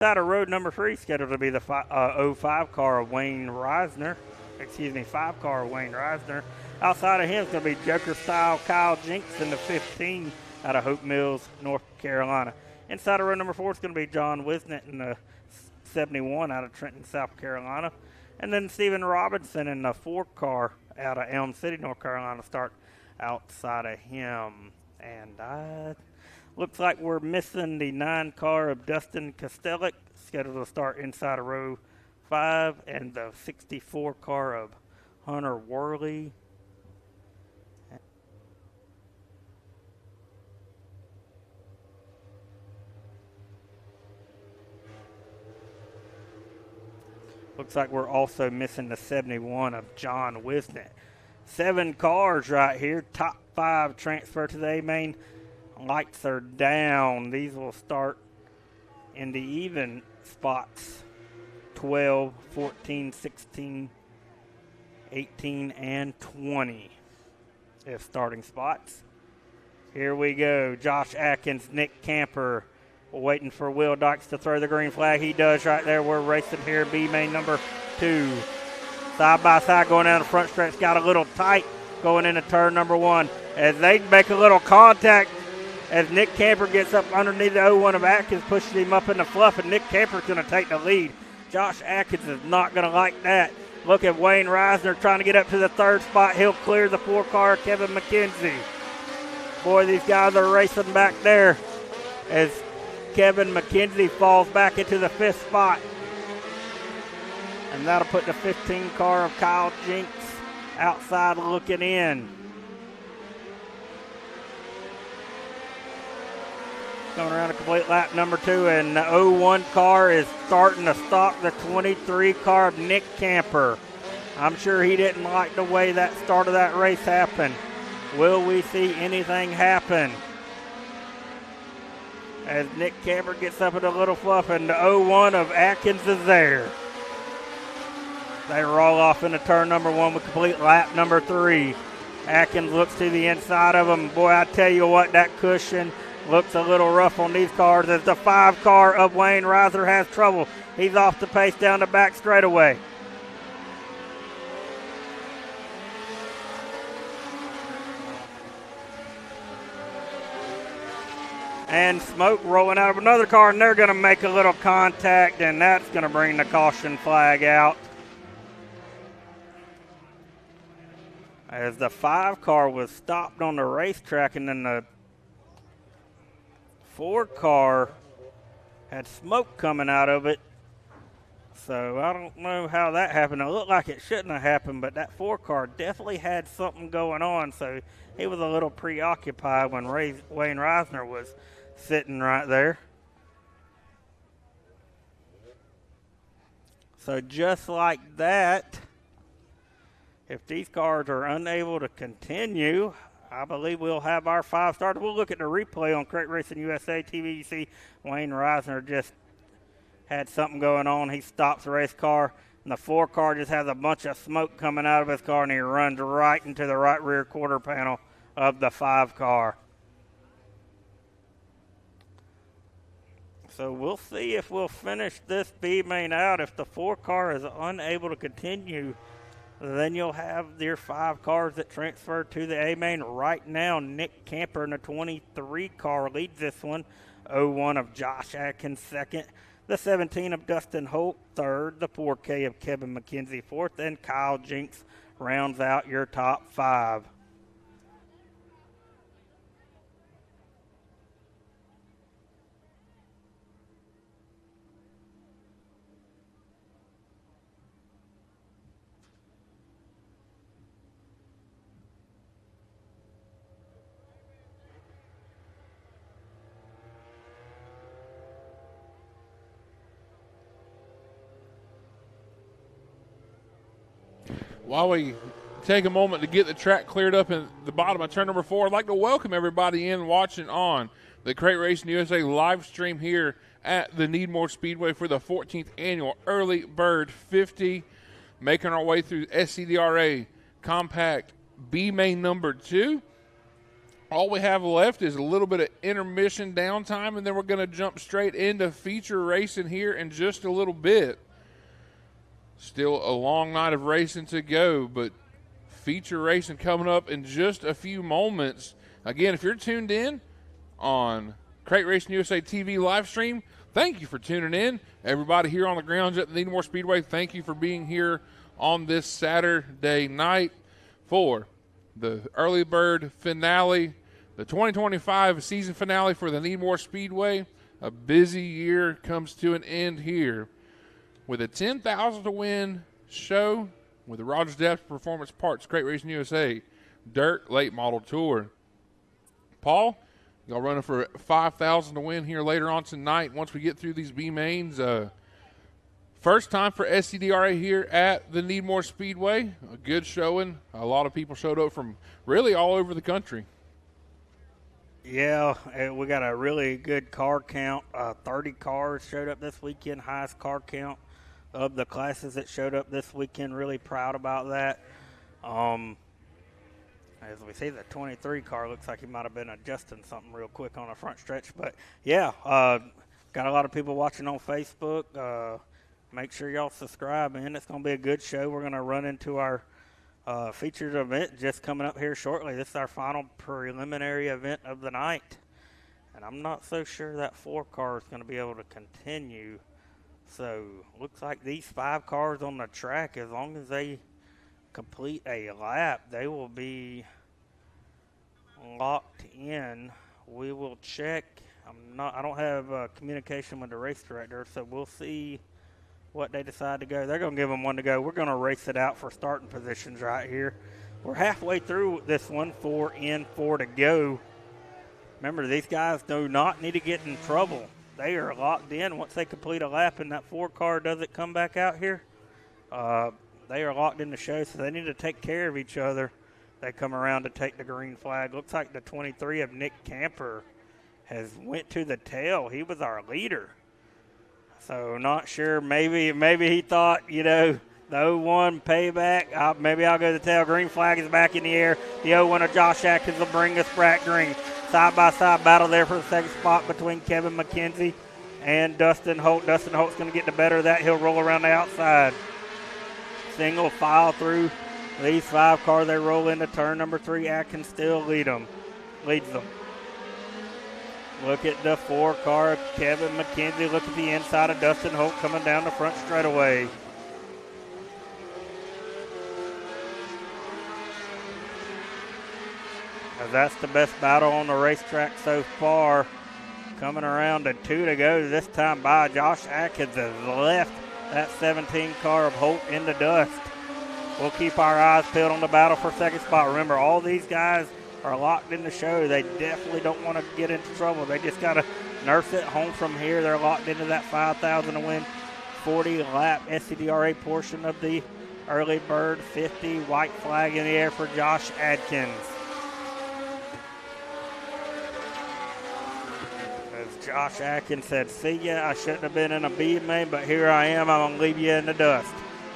Out of road number 3, scheduled to be the 05 car of Wayne Reisner. 5 car of Wayne Reisner. Outside of him is going to be Joker style Kyle Jinks in the 15 out of Hope Mills, North Carolina. Inside of row number 4 is going to be John Wisnett in the 71 out of Trenton, South Carolina. And then Stephen Robinson in the 4 car out of Elm City, North Carolina, start outside of him. And looks like we're missing the 9 car of Dustin Kostelic, scheduled to start inside of row 5, and the 64 car of Hunter Worley. Looks like we're also missing the 71 of John Wisnett. 7 cars right here. Top 5 transfer to the A-main. Lights are down. These will start in the even spots. 12, 14, 16, 18, and 20 as starting spots. Here we go. Josh Atkins, Nick Camper, waiting for Will Dykes to throw the green flag. He does right there. We're racing here. B-main number 2. Side by side going down the front stretch. Got a little tight going into turn number 1. As they make a little contact as Nick Camper gets up underneath the 01 of Atkins, pushes him up in the fluff, and Nick Camper's going to take the lead. Josh Atkins is not going to like that. Look at Wayne Reisner trying to get up to the 3rd spot. He'll clear the 4 car, Kevin McKenzie. Boy, these guys are racing back there as Kevin McKenzie falls back into the 5th spot. And that'll put the 15 car of Kyle Jinks outside looking in. Going around a complete lap number 2, and the 01 car is starting to stalk the 23 car of Nick Camper. I'm sure he didn't like the way that start of that race happened. Will we see anything happen? As Nick Camper gets up at a little fluff, and the 01 of Atkins is there. They roll off into turn number 1 with complete lap number 3. Atkins looks to the inside of him. Boy, I tell you what, that cushion looks a little rough on these cars as the 5 car of Wayne Reiser has trouble. He's off the pace down the back straightaway. And smoke rolling out of another car, and they're going to make a little contact, and that's going to bring the caution flag out. As the 5 car was stopped on the racetrack, and then the 4 car had smoke coming out of it. So I don't know how that happened. It looked like it shouldn't have happened, but that 4 car definitely had something going on. So he was a little preoccupied when Wayne Reisner was sitting right there. So just like that, if these cars are unable to continue, I believe we'll have our 5 started. We'll look at the replay on Crate Racing USA TV. You see Wayne Reisner just had something going on. He stops the race car, and the 4 car just has a bunch of smoke coming out of his car, and he runs right into the right rear quarter panel of the 5 car. So we'll see if we'll finish this B main out. If the 4 car is unable to continue, then you'll have your 5 cars that transfer to the A main. Right now, Nick Camper in the 23 car leads this one. 01 of Josh Atkins second. The 17 of Dustin Holt third. The 4K of Kevin McKenzie fourth. And Kyle Jinks rounds out your top 5. While we take a moment to get the track cleared up in the bottom of turn number 4, I'd like to welcome everybody in watching on the Crate Racing USA live stream here at the Needmore Speedway for the 14th annual Early Bird 50. Making our way through SCDRA Compact B main number 2. all we have left is a little bit of intermission downtime, and then we're going to jump straight into feature racing here in just a little bit. Still a long night of racing to go, but feature racing coming up in just a few moments. Again, if you're tuned in on Crate Racing USA TV live stream, thank you for tuning in. Everybody here on the grounds at the Needmore Speedway, thank you for being here on this Saturday night for the early bird finale, the 2025 season finale for the Needmore Speedway. A busy year comes to an end here with a 10,000 to win show with the Rogers Depth Performance Parts Crate Racing USA Dirt Late Model Tour. Paul, y'all running for 5,000 to win here later on tonight once we get through these B mains. First time for SCDRA here at the Needmore Speedway. A good showing. A lot of people showed up from really all over the country. Yeah, we got a really good car count. 30 cars showed up this weekend, highest car count of the classes that showed up this weekend. Really proud about that. As we see, the 23 car looks like he might have been adjusting something real quick on the front stretch. But, yeah, got a lot of people watching on Facebook. Make sure y'all subscribe, man. It's going to be a good show. We're going to run into our featured event just coming up here shortly. This is our final preliminary event of the night. And I'm not so sure that 4 car is going to be able to continue. So, looks like these 5 cars on the track, as long as they complete a lap, they will be locked in. We will check. I don't have communication with the race director, so we'll see what they decide to go. They're going to give them one to go. We're going to race it out for starting positions right here. We're halfway through this one, 4 in, 4 to go. Remember, these guys do not need to get in trouble. They are locked in. Once they complete a lap and that 4 car doesn't come back out here, they are locked in the show, so they need to take care of each other. They come around to take the green flag. Looks like the 23 of Nick Camper has went to the tail. He was our leader. So not sure. Maybe he thought, the 0-1 payback. Maybe I'll go to the tail. Green flag is back in the air. The 0-1 of Josh Atkins will bring us Brad Green. Side-by-side battle there for the second spot between Kevin McKenzie and Dustin Holt. Dustin Holt's going to get the better of that. He'll roll around the outside. Single file through these 5 cars. They roll into turn number 3. Atkins still leads them. Look at the 4 car, Kevin McKenzie. Look at the inside of Dustin Holt coming down the front straightaway. That's the best battle on the racetrack so far. Coming around to 2 to go this time by. Josh Atkins has left that 17 car of Holt in the dust. We'll keep our eyes peeled on the battle for second spot. Remember, all these guys are locked in the show. They definitely don't want to get into trouble. They just got to nurse it home from here. They're locked into that 5,000 to win 40-lap SCDRA portion of the early bird 50. White flag in the air for Josh Atkins. As Josh Atkins said, see ya, I shouldn't have been in a B main, but here I am. I'm going to leave you in the dust.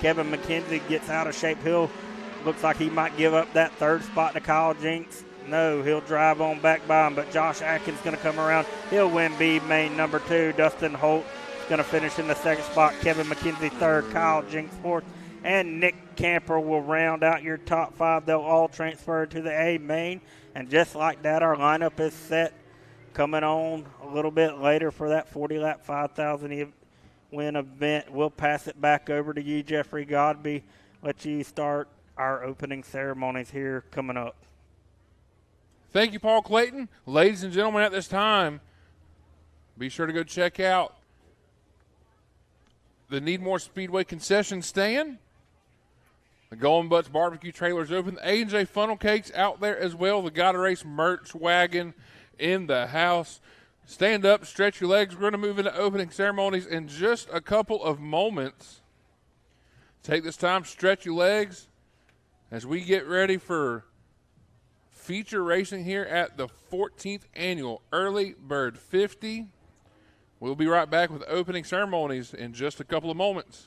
Kevin McKenzie gets out of shape. Looks like he might give up that 3rd spot to Kyle Jinks. No, he'll drive on back by him, but Josh Atkins going to come around. He'll win B main number 2. Dustin Holt is going to finish in the 2nd spot. Kevin McKenzie 3rd, Kyle Jinks 4th, and Nick Camper will round out your top 5. They'll all transfer to the A main, and just like that, our lineup is set. Coming on a little bit later for that 40-lap 5,000 win event. We'll pass it back over to you, Jeffrey Godby. Let you start our opening ceremonies here coming up. Thank you, Paul Clayton. Ladies and gentlemen, at this time, be sure to go check out the Needmore Speedway concession stand. The Golden Butts barbecue trailer is open. The A&J funnel cakes out there as well. The Gotta Race merch wagon in the house. Stand up, stretch your legs. We're going to move into opening ceremonies in just a couple of moments. Take this time, stretch your legs as we get ready for feature racing here at the 14th Annual Early Bird 50. We'll be right back with opening ceremonies in just a couple of moments.